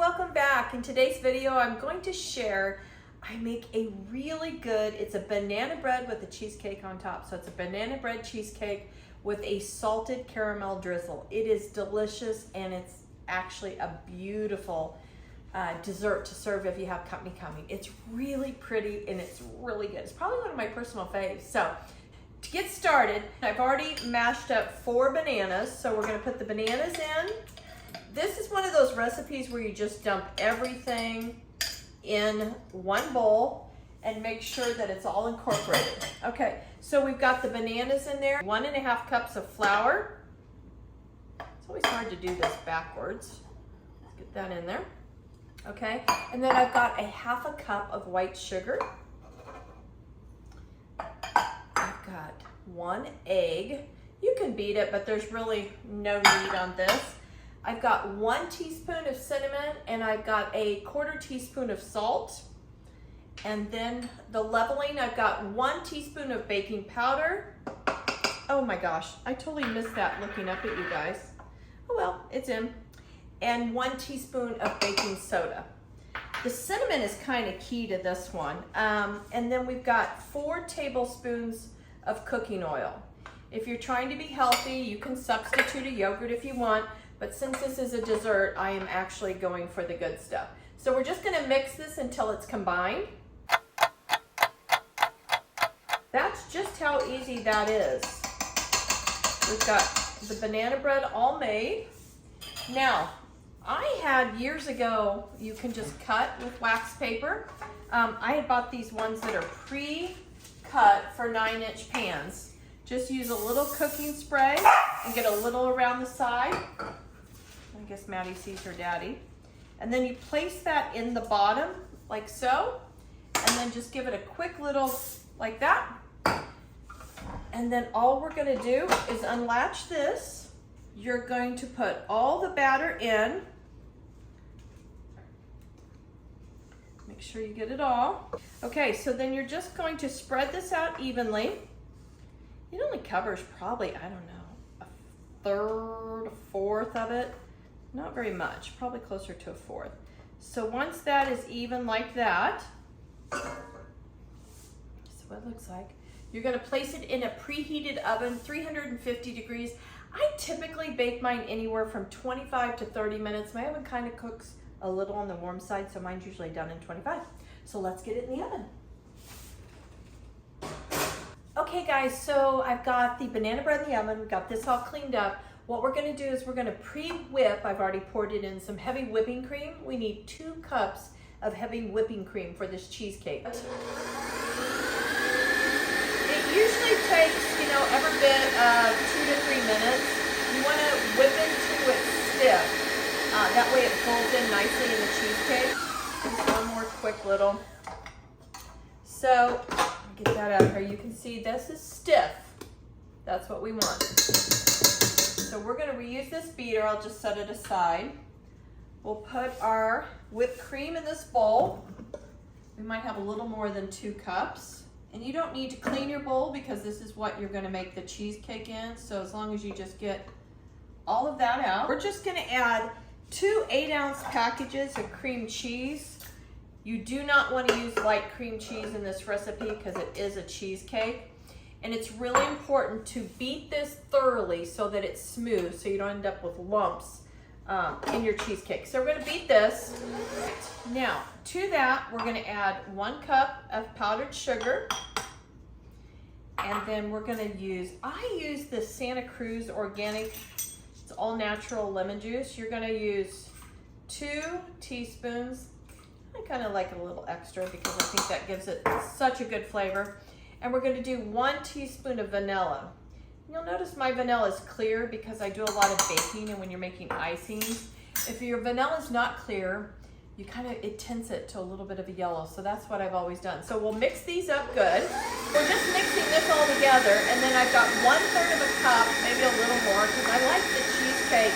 welcome back. In today's video, I'm going to share, I make a really good, it's a banana bread with a cheesecake on top. So it's a banana bread cheesecake with a salted caramel drizzle. It is delicious and it's actually a beautiful dessert to serve if you have company coming. It's really pretty and it's really good. It's probably one of my personal faves. So to get started, I've already mashed up 4 bananas. So we're gonna put the bananas in. This is one of those recipes where you just dump everything in one bowl and make sure that it's all incorporated. Okay, so we've got the bananas in there, 1.5 cups of flour. It's always hard to do this backwards. Let's get that in there. Okay, and then I've got 1/2 cup of white sugar. I've got 1 egg. You can beat it, but there's really no need on this. I've got 1 teaspoon of cinnamon and I've got 1/4 teaspoon of salt. And then the leveling, I've got 1 teaspoon of baking powder. Oh my gosh, I totally missed that looking up at you guys. Oh well, it's in. And 1 teaspoon of baking soda. The cinnamon is kind of key to this one. And then we've got 4 tablespoons of cooking oil. If you're trying to be healthy, you can substitute a yogurt if you want. But since this is a dessert, I am actually going for the good stuff. So we're just gonna mix this until it's combined. That's just how easy that is. We've got the banana bread all made. Now, I had years ago, you can just cut with wax paper. I had bought these ones that are pre-cut for 9-inch pans. Just use a little cooking spray and get a little around the side. I guess Maddie sees her daddy. And then you place that in the bottom, like so, and then just give it a quick little, like that. And then all we're gonna do is unlatch this. You're going to put all the batter in. Make sure you get it all. Okay, so then you're just going to spread this out evenly. It only covers probably, I don't know, 1/3, 1/4 of it. Not very much, probably closer to 1/4. So once that is even like that, this is what it looks like. You're gonna place it in a preheated oven, 350 degrees. I typically bake mine anywhere from 25 to 30 minutes. My oven kind of cooks a little on the warm side, so mine's usually done in 25. So let's get it in the oven. Okay guys, so I've got the banana bread in the oven, we've got this all cleaned up. What we're gonna do is we're gonna pre-whip. I've already poured it in some heavy whipping cream. We need 2 cups of heavy whipping cream for this cheesecake. It usually takes, every bit of 2 to 3 minutes. You wanna whip it till it's stiff. That way it folds in nicely in the cheesecake. Just one more quick little. So, get that out here. You can see this is stiff. That's what we want. So we're gonna reuse this beater. I'll just set it aside. We'll put our whipped cream in this bowl. We might have a little more than 2 cups. And you don't need to clean your bowl because this is what you're gonna make the cheesecake in. So as long as you just get all of that out. We're just gonna add 2 8-ounce packages of cream cheese. You do not want to use light cream cheese in this recipe because it is a cheesecake. And it's really important to beat this thoroughly so that it's smooth so you don't end up with lumps in your cheesecake. So we're going to beat this. Now, to that, we're going to add 1 cup of powdered sugar. And then we're going to I use the Santa Cruz organic, it's all natural lemon juice. You're going to use 2 teaspoons. I kind of like a little extra because I think that gives it such a good flavor. And we're going to do 1 teaspoon of vanilla. You'll notice my vanilla is clear because I do a lot of baking and when you're making icings. If your vanilla is not clear, it tints it to a little bit of a yellow. So that's what I've always done. So we'll mix these up good. We're just mixing this all together. And then I've got 1/3 of a cup, maybe a little more, because I like the cheesecake.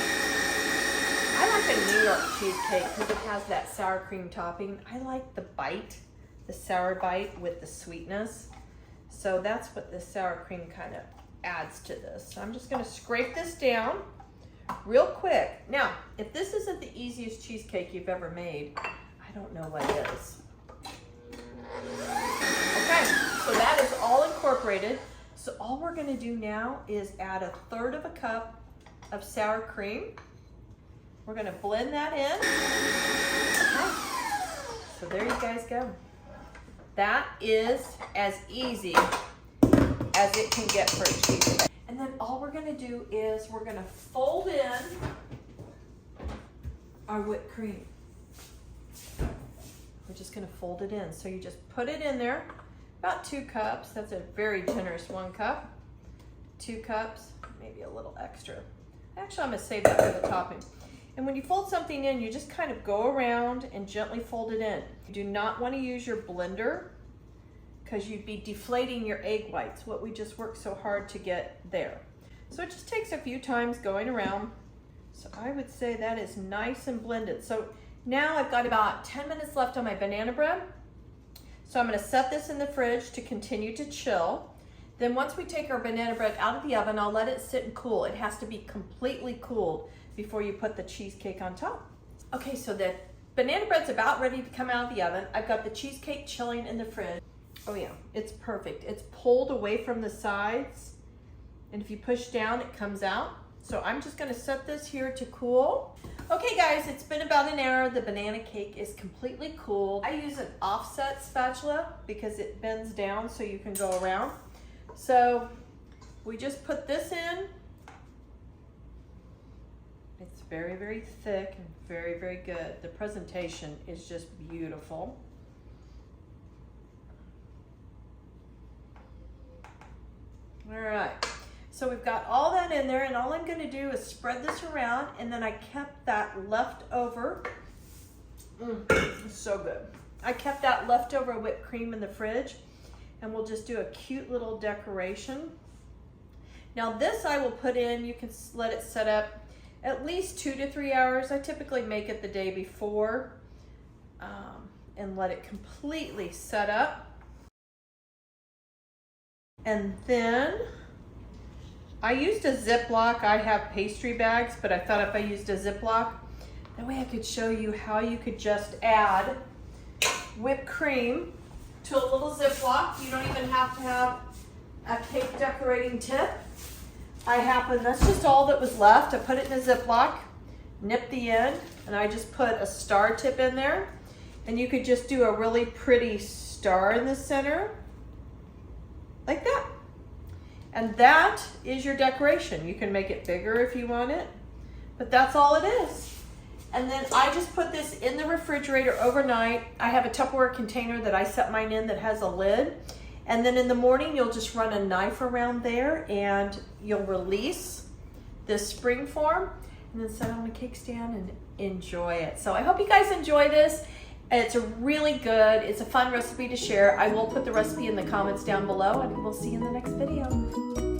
I like a New York cheesecake because it has that sour cream topping. I like the bite, the sour bite with the sweetness. So that's what the sour cream kind of adds to this. So I'm just gonna scrape this down. real quick. Now, if this isn't the easiest cheesecake you've ever made, I don't know what is. Okay, so that is all incorporated. So all we're gonna do now is add 1/3 cup of sour cream. We're gonna blend that in. Okay. So there you guys go. That is as easy as it can get for a cheesecake. And then all we're gonna do is we're gonna fold in our whipped cream. We're just gonna fold it in. So you just put it in there, about 2 cups. That's a very generous 1 cup. 2 cups, maybe a little extra. Actually, I'm gonna save that for the topping. And when you fold something in, you just kind of go around and gently fold it in. You do not want to use your blender because you'd be deflating your egg whites, what we just worked so hard to get there. So it just takes a few times going around. So I would say that is nice and blended. So now I've got about 10 minutes left on my banana bread. So I'm going to set this in the fridge to continue to chill. Then once we take our banana bread out of the oven, I'll let it sit and cool. It has to be completely cooled before you put the cheesecake on top. Okay, so the banana bread's about ready to come out of the oven. I've got the cheesecake chilling in the fridge. Oh yeah, it's perfect. It's pulled away from the sides, and if you push down, it comes out. So I'm just gonna set this here to cool. Okay guys, it's been about an hour. The banana cake is completely cooled. I use an offset spatula because it bends down so you can go around. So we just put this in. It's very, very thick and very, very good. The presentation is just beautiful. All right, so we've got all that in there, and all I'm gonna do is spread this around, and then I kept that leftover, it's so good. I kept that leftover whipped cream in the fridge, and we'll just do a cute little decoration. Now this I will put in, you can let it set up at least 2 to 3 hours. I typically make it the day before and let it completely set up. And then I used a Ziploc. I have pastry bags, but I thought if I used a Ziploc, that way I could show you how you could just add whipped cream to a little Ziploc. You don't even have to have a cake decorating tip. That's just all that was left. I put it in a Ziploc, nipped the end, and I just put a star tip in there. And you could just do a really pretty star in the center, like that. And that is your decoration. You can make it bigger if you want it, but that's all it is. And then I just put this in the refrigerator overnight. I have a Tupperware container that I set mine in that has a lid. And then in the morning, you'll just run a knife around there and you'll release this springform and then set it on a cake stand and enjoy it. So I hope you guys enjoy this. It's really good. It's a fun recipe to share. I will put the recipe in the comments down below, and we'll see you in the next video.